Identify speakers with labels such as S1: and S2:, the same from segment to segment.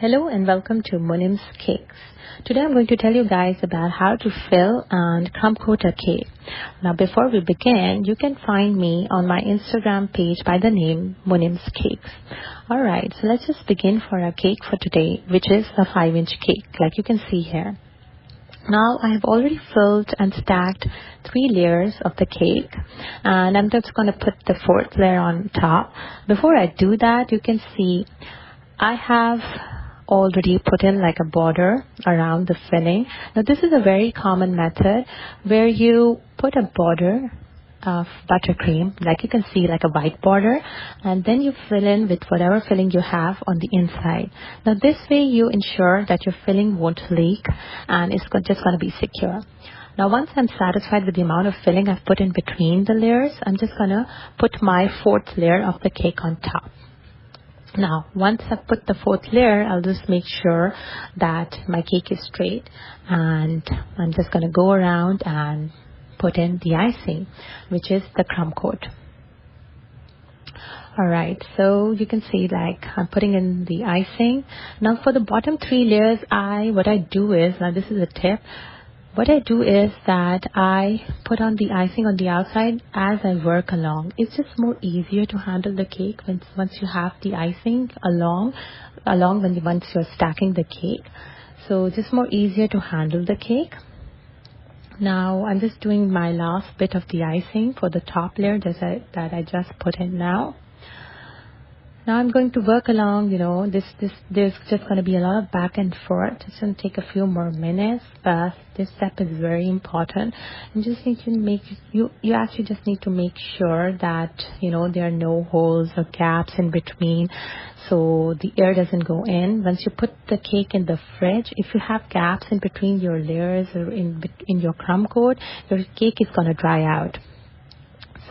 S1: Hello and welcome to Munim's Cakes. Today I'm going to tell you guys about how to fill and crumb coat a cake. Now before we begin, you can find me on my Instagram page by the name Munim's Cakes. Alright, so let's just begin for our cake for today, which is a 5-inch cake like you can see here. Now I have already filled and stacked 3 layers of the cake, and I'm just going to put the 4th layer on top. Before I do that, you can see I have already put in like a border around the filling. Now this is a very common method where you put a border of buttercream, like you can see, like a white border, and then you fill in with whatever filling you have on the inside. Now this way you ensure that your filling won't leak and it's just going to be secure. Now once I'm satisfied with the amount of filling I've put in between the layers, I'm just going to put my 4th layer of the cake on top. Now, once I've put the 4th layer, I'll just make sure that my cake is straight, and I'm just going to go around and put in the icing, which is the crumb coat. Alright, so you can see like I'm putting in the icing. Now for the bottom 3 layers, what I do is, now this is a tip, what I do is that I put on the icing on the outside as I work along. It's just more easier to handle the cake once you have the icing along once you're stacking the cake. So just more easier to handle the cake. Now I'm just doing my last bit of the icing for the top layer that I just put in now. Now I'm going to work along, there's just going to be a lot of back and forth. It's going to take a few more minutes, but this step is very important. You just need to you actually just need to make sure that, there are no holes or gaps in between, so the air doesn't go in. Once you put the cake in the fridge, if you have gaps in between your layers or in your crumb coat, your cake is going to dry out.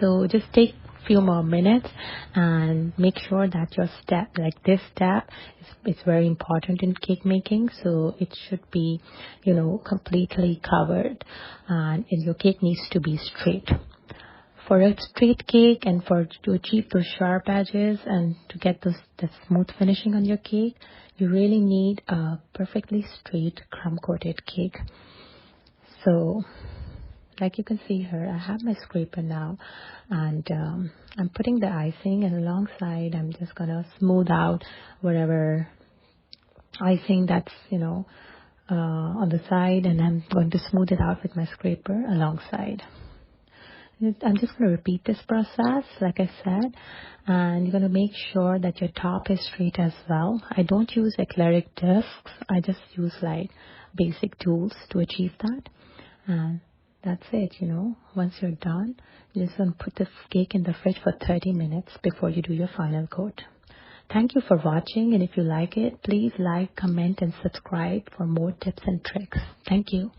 S1: So just take few more minutes and make sure that your step, like this step, is very important in cake making. So it should be, completely covered, and your cake needs to be straight. For a straight cake and to achieve those sharp edges and to get the smooth finishing on your cake, you really need a perfectly straight crumb coated cake. So like you can see here, I have my scraper now, and I'm putting the icing, and alongside I'm just going to smooth out whatever icing that's, on the side, and I'm going to smooth it out with my scraper alongside. I'm just going to repeat this process, like I said, and you're going to make sure that your top is straight as well. I don't use acrylic discs. I just use like basic tools to achieve that. And that's it, Once you're done, you're just going to put the cake in the fridge for 30 minutes before you do your final coat. Thank you for watching, and if you like it, please like, comment, and subscribe for more tips and tricks. Thank you.